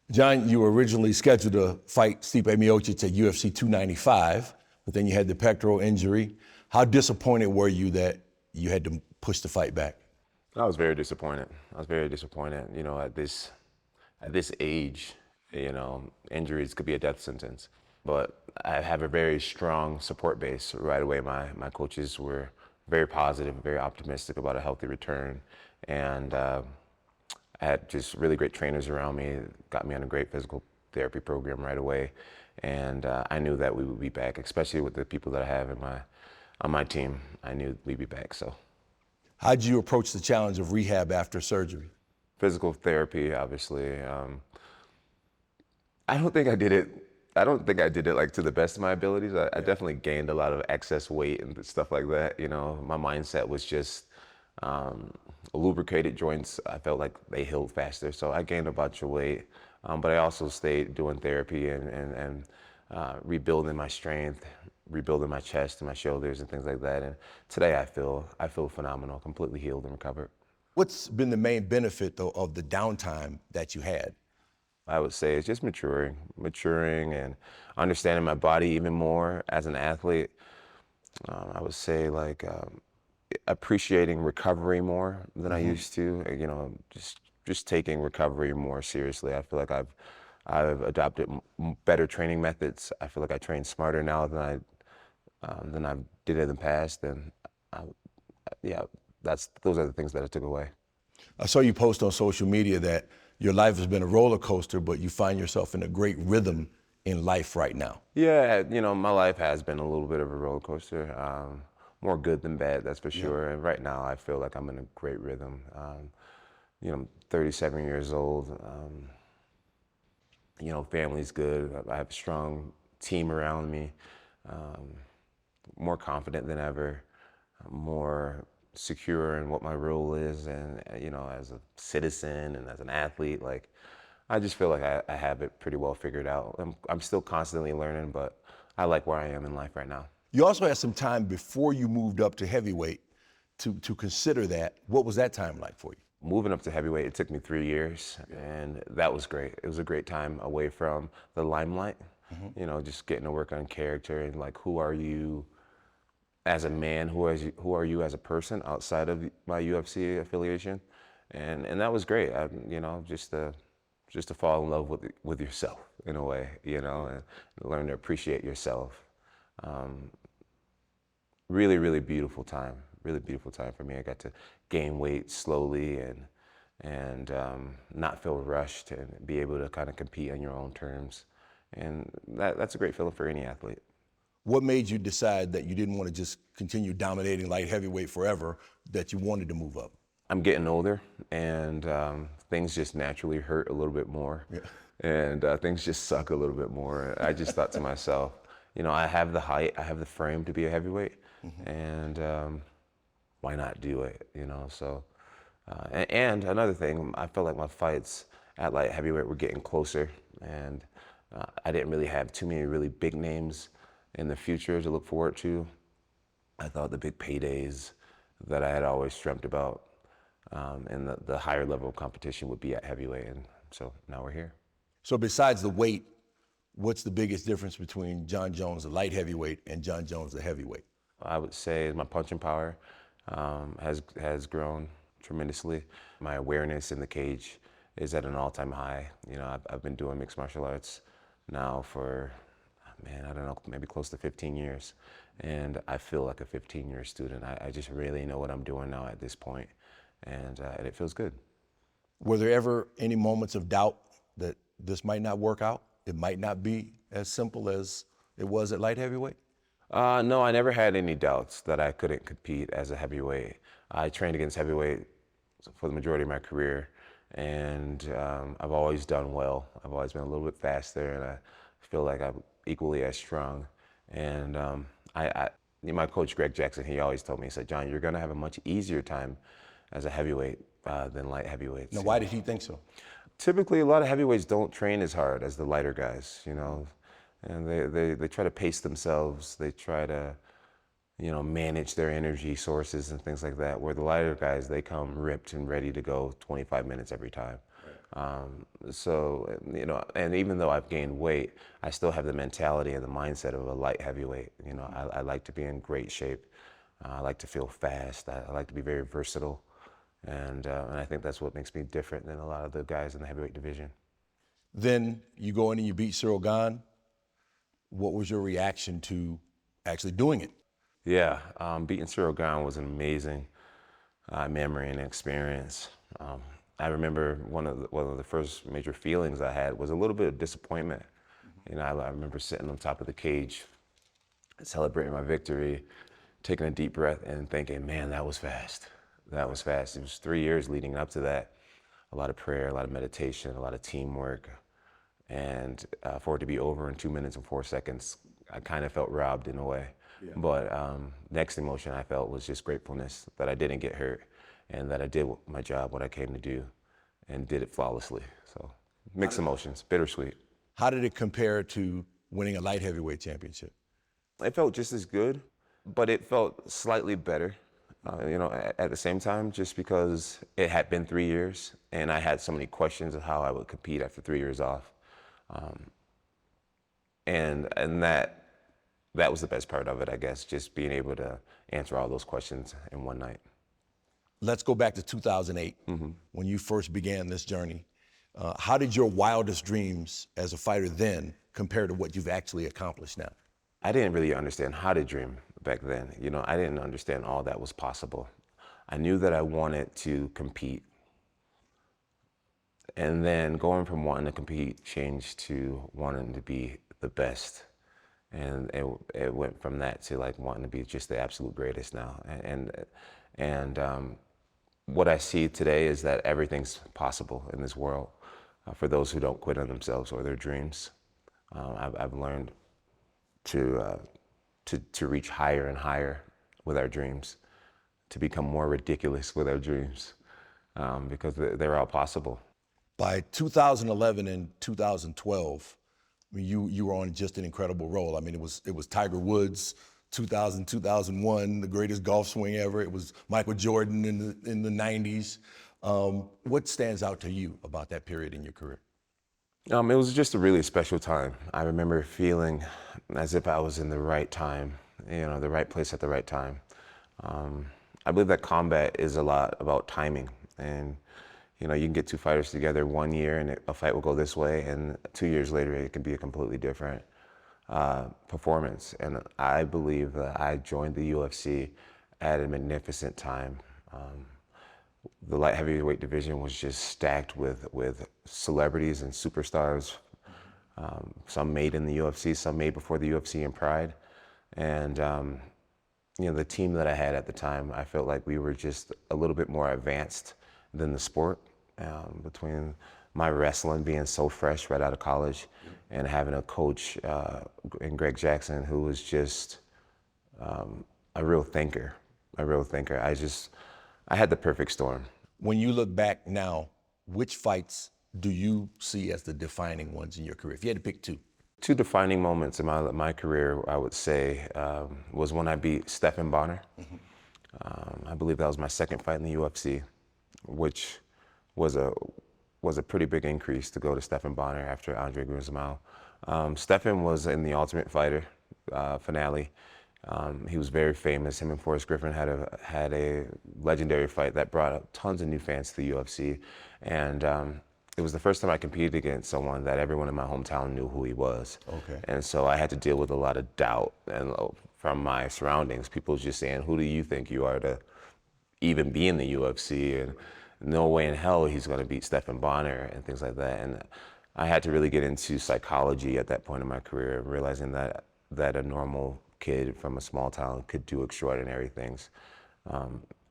Jon, you were originally scheduled to fight Stipe Miocic at UFC 295, but then you had the pectoral injury. How disappointed were you that you had to push the fight back? I was very disappointed. I was very disappointed. At this age, injuries could be a death sentence. But I have a very strong support base right away. My coaches were very positive, very optimistic about a healthy return, and I had just really great trainers around me. Got me on a great physical therapy program right away, and I knew that we would be back, especially with the people that I have on my team. I knew we'd be back. So. How'd you approach the challenge of rehab after surgery? Physical therapy, obviously. I don't think I did it. I don't think I did it like to the best of my abilities. I definitely gained a lot of excess weight and stuff like that. My mindset was just lubricated joints. I felt like they healed faster, so I gained a bunch of weight. But I also stayed doing therapy and rebuilding my strength, rebuilding my chest and my shoulders and things like that. And today I feel phenomenal, completely healed and recovered. What's been the main benefit, though, of the downtime that you had? I would say it's just maturing and understanding my body even more as an athlete. I would say appreciating recovery more than I used to. Just taking recovery more seriously. I feel like I've adopted better training methods. I feel like I train smarter now than I did in the past. And those are the things that I took away. I saw you post on social media that your life has been a roller coaster, but you find yourself in a great rhythm in life right now. Yeah, my life has been a little bit of a roller coaster. More good than bad, that's for sure. And right now I feel like I'm in a great rhythm. I'm 37 years old. Family's good. I have a strong team around me. More confident than ever. More secure in what my role is, and as a citizen and as an athlete, I just feel like I have it pretty well figured out. I'm still constantly learning, but I like where I am in life right now. You also had some time before you moved up to heavyweight to consider that. What was that time like for you? Moving up to heavyweight, it took me 3 years, and that was great. It was a great time away from the limelight. Just getting to work on character and who are you as a man, who are you as a person outside of my UFC affiliation, and that was great. Just to fall in love with yourself in a way, and learn to appreciate yourself. Really, really beautiful time. Really beautiful time for me. I got to gain weight slowly and not feel rushed and be able to kind of compete on your own terms, and that's a great feeling for any athlete. What made you decide that you didn't want to just continue dominating light heavyweight forever, that you wanted to move up? I'm getting older, and things just naturally hurt a little bit more, and things just suck a little bit more. I just thought to myself, I have the height, I have the frame to be a heavyweight, and why not do it? So, and another thing, I felt like my fights at light heavyweight were getting closer, and I didn't really have too many really big names in the future to look forward to. I thought the big paydays that I had always dreamt about and the higher level of competition would be at heavyweight, and so now we're here. So besides the weight, what's the biggest difference between Jon Jones, the light heavyweight, and Jon Jones, the heavyweight? I would say my punching power has grown tremendously. My awareness in the cage is at an all-time high. I've been doing mixed martial arts now for, I don't know, maybe close to 15 years. And I feel like a 15-year student. I just really know what I'm doing now at this point, and it feels good. Were there ever any moments of doubt that this might not work out? It might not be as simple as it was at light heavyweight? No, I never had any doubts that I couldn't compete as a heavyweight. I trained against heavyweight for the majority of my career, and I've always done well. I've always been a little bit faster, and I feel like I'm equally as strong. And my coach, Greg Jackson, he always told me, he said, "Jon, you're gonna have a much easier time as a heavyweight than light heavyweights." Now, why did he think so? Typically, a lot of heavyweights don't train as hard as the lighter guys, and they try to pace themselves. They try to, manage their energy sources and things like that, where the lighter guys, they come ripped and ready to go 25 minutes every time. So, you know, and even though I've gained weight, I still have the mentality and the mindset of a light heavyweight. You know, I like to be in great shape. I like to feel fast. I like to be very versatile. And I think that's what makes me different than a lot of the guys in the heavyweight division. Then you go in and you beat Ciryl Gane. What was your reaction to actually doing it? Yeah, beating Ciryl Gane was an amazing memory and experience. I remember one of the first major feelings I had was a little bit of disappointment. You know, I remember sitting on top of the cage, celebrating my victory, taking a deep breath and thinking, man, that was fast. That was fast. It was 3 years leading up to that. A lot of prayer, a lot of meditation, a lot of teamwork. And for it to be over in 2 minutes and 4 seconds, I kind of felt robbed in a way. Yeah. But next emotion I felt was just gratefulness that I didn't get hurt and that I did my job, what I came to do, and did it flawlessly. So mixed emotions, bittersweet. How did it compare to winning a light heavyweight championship? It felt just as good, but it felt slightly better. You know, at the same time, just because it had been 3 years and I had so many questions of how I would compete after 3 years off. And that was the best part of it, I guess, just being able to answer all those questions in one night. Let's go back to 2008, when you first began this journey. How did your wildest dreams as a fighter then compare to what you've actually accomplished now? I didn't really understand how to dream back then. You know, I didn't understand all that was possible. I knew that I wanted to compete. And then going from wanting to compete changed to wanting to be the best. And it went from that to like wanting to be just the absolute greatest now. And what I see today is that everything's possible in this world for those who don't quit on themselves or their dreams. I've learned to reach higher and higher with our dreams, to become more ridiculous with our dreams, because they're all possible. By 2011 and 2012, I mean, you were on just an incredible roll. I mean, it was Tiger Woods, 2000, 2001, the greatest golf swing ever. It was Michael Jordan in the 90s. What stands out to you about that period in your career? It was just a really special time. I remember feeling as if I was in the right time, you know, the right place at the right time. I believe that combat is a lot about timing. And, you know, you can get two fighters together 1 year and a fight will go this way, and 2 years later it can be a completely different performance. And I believe that I joined the UFC at a magnificent time. The light heavyweight division was just stacked with celebrities and superstars. Some made in the UFC, some made before the UFC in Pride. And you know, the team that I had at the time, I felt like we were just a little bit more advanced than the sport. Between my wrestling being so fresh right out of college and having a coach in Greg Jackson who was just a real thinker, I had the perfect storm. When you look back now, which fights do you see as the defining ones in your career? If you had to pick two. Two defining moments in my career, I would say, was when I beat Stephen Bonner. I believe that was my second fight in the UFC, which was a pretty big increase to go to Stephen Bonner after Andre Guzmão. Stephen was in the Ultimate Fighter finale. He was very famous. Him and Forrest Griffin had a legendary fight that brought up tons of new fans to the UFC, and it was the first time I competed against someone that everyone in my hometown knew who he was. Okay. And so I had to deal with a lot of doubt and from my surroundings. People just saying, "Who do you think you are to even be in the UFC?" And no way in hell he's going to beat Stephen Bonner and things like that. And I had to really get into psychology at that point in my career, realizing that a normal kid from a small town could do extraordinary things.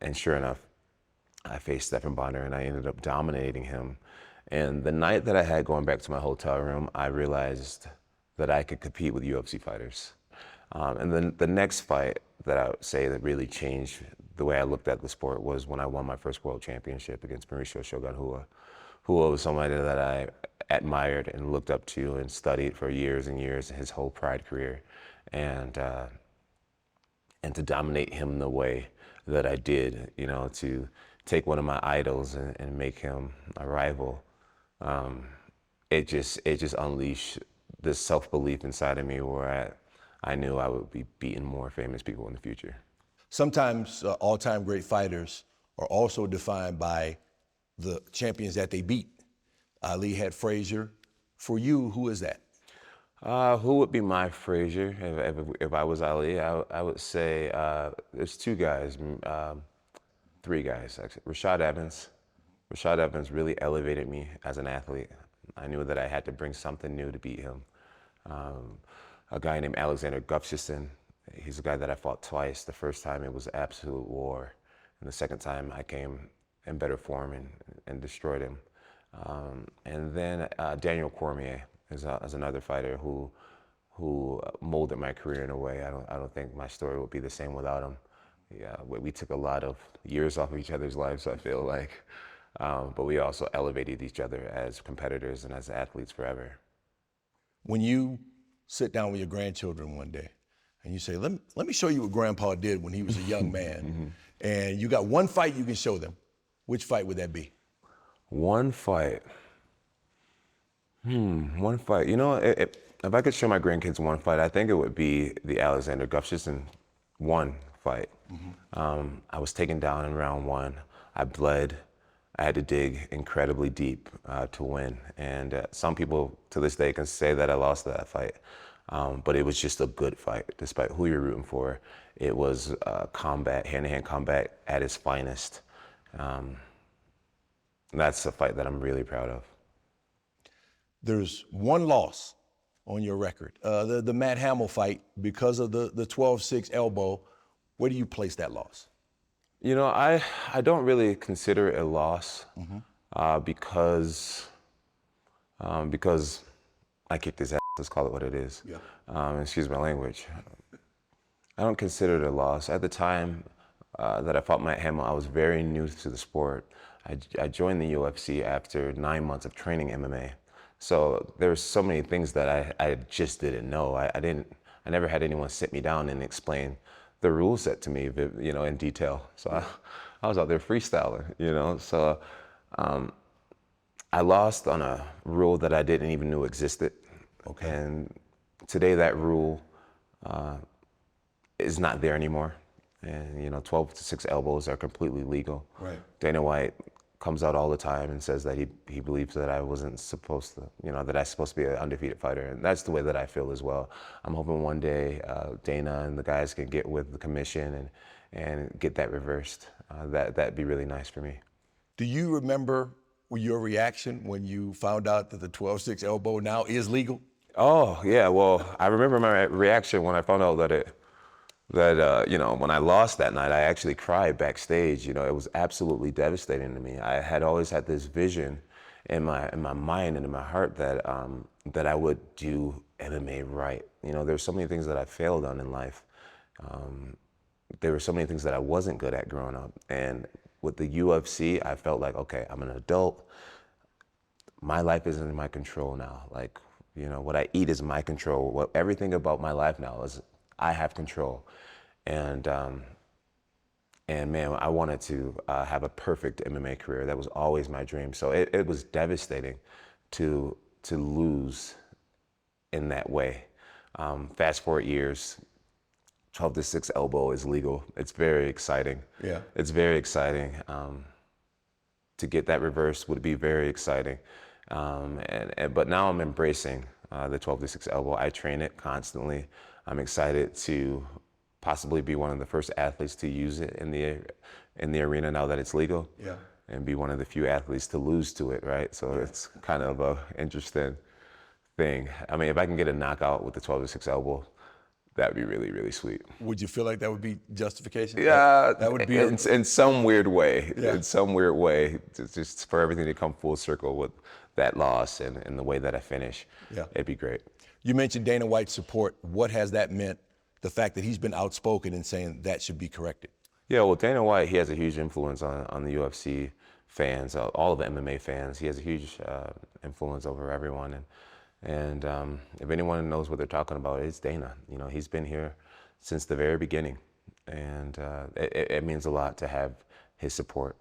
And sure enough, I faced Stephen Bonner and I ended up dominating him. And the night that I had going back to my hotel room, I realized that I could compete with UFC fighters. And then the next fight that I would say that really changed the way I looked at the sport was when I won my first world championship against Mauricio Shogun Rua. Rua was somebody that I admired and looked up to and studied for years and years, his whole Pride career. And to dominate him the way that I did, you know, to take one of my idols and make him a rival, it just unleashed this self-belief inside of me where I knew I would be beating more famous people in the future. Sometimes all-time great fighters are also defined by the champions that they beat. Ali had Frazier. For you, who is that? Who would be my Frazier if I was Ali? I would say there's two guys, three guys actually. Rashad Evans. Rashad Evans really elevated me as an athlete. I knew that I had to bring something new to beat him. A guy named Alexander Gustafsson. He's a guy that I fought twice. The first time it was absolute war, and the second time I came in better form and destroyed him. And then Daniel Cormier is another fighter who molded my career in a way. I don't think my story would be the same without him. Yeah, we took a lot of years off of each other's lives, I feel like. But we also elevated each other as competitors and as athletes forever. When you sit down with your grandchildren one day and you say, let me show you what Grandpa did when he was a young man, and you got one fight you can show them, which fight would that be? One fight. One fight. You know, if I could show my grandkids one fight, I think it would be the Alexander Gustafsson one fight. I was taken down in round one. I bled. I had to dig incredibly deep to win. And some people to this day can say that I lost that fight. But it was just a good fight, despite who you're rooting for. It was combat, hand-to-hand combat at its finest. That's a fight that I'm really proud of. There's one loss on your record, the Matt Hamill fight, because of the 12-6 elbow. Where do you place that loss? You know, I don't really consider it a loss because I kicked his ass. Let's call it what it is. Yeah. Excuse my language. I don't consider it a loss. At the time that I fought Matt Hamill, I was very new to the sport. I joined the UFC after 9 months of training MMA. So there were so many things that I just didn't know. I never had anyone sit me down and explain the rule set to me, you know, in detail. So I was out there freestyling, you know. So I lost on a rule that I didn't even know existed. Okay. And today that rule is not there anymore. And, you know, 12-6 elbows are completely legal. Right. Dana White comes out all the time and says that he believes that I wasn't supposed to, you know, that I'm supposed to be an undefeated fighter. And that's the way that I feel as well. I'm hoping one day Dana and the guys can get with the commission and get that reversed. That'd be really nice for me. Do you remember your reaction when you found out that the 12-6 elbow now is legal? Oh, yeah. Well, I remember my reaction when I found out that you know, when I lost that night, I actually cried backstage. You know, it was absolutely devastating to me. I had always had this vision in my mind and in my heart that that I would do MMA right. You know, there's so many things that I failed on in life. There were so many things that I wasn't good at growing up. And with the UFC, I felt like, okay, I'm an adult. My life isn't in my control now. Like, you know, what I eat is my control. Everything about my life now is I have control. And man, I wanted to have a perfect MMA career. That was always my dream. So it was devastating to lose in that way. Fast forward years, 12-6 elbow is legal. It's very exciting. Yeah. It's very exciting. To get that reversed would be very exciting. But now I'm embracing the 12-6 elbow. I train it constantly. I'm excited to possibly be one of the first athletes to use it in the arena now that it's legal. Yeah. And be one of the few athletes to lose to it, right? So it's kind of a interesting thing. I mean, if I can get a knockout with the 12-6 elbow, that'd be really, really sweet. Would you feel like that would be justification? Yeah, that would be in some weird way. Yeah. In some weird way, just for everything to come full circle with that loss and the way that I finish. Yeah, it'd be great. You mentioned Dana White's support. What has that meant? The fact that he's been outspoken in saying that should be corrected. Yeah, well, Dana White, he has a huge influence on the UFC fans, all of the MMA fans. He has a huge influence over everyone. And if anyone knows what they're talking about, it's Dana. You know, he's been here since the very beginning. And it means a lot to have his support.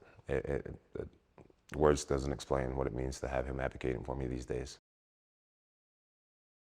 Words doesn't explain what it means to have him advocating for me these days.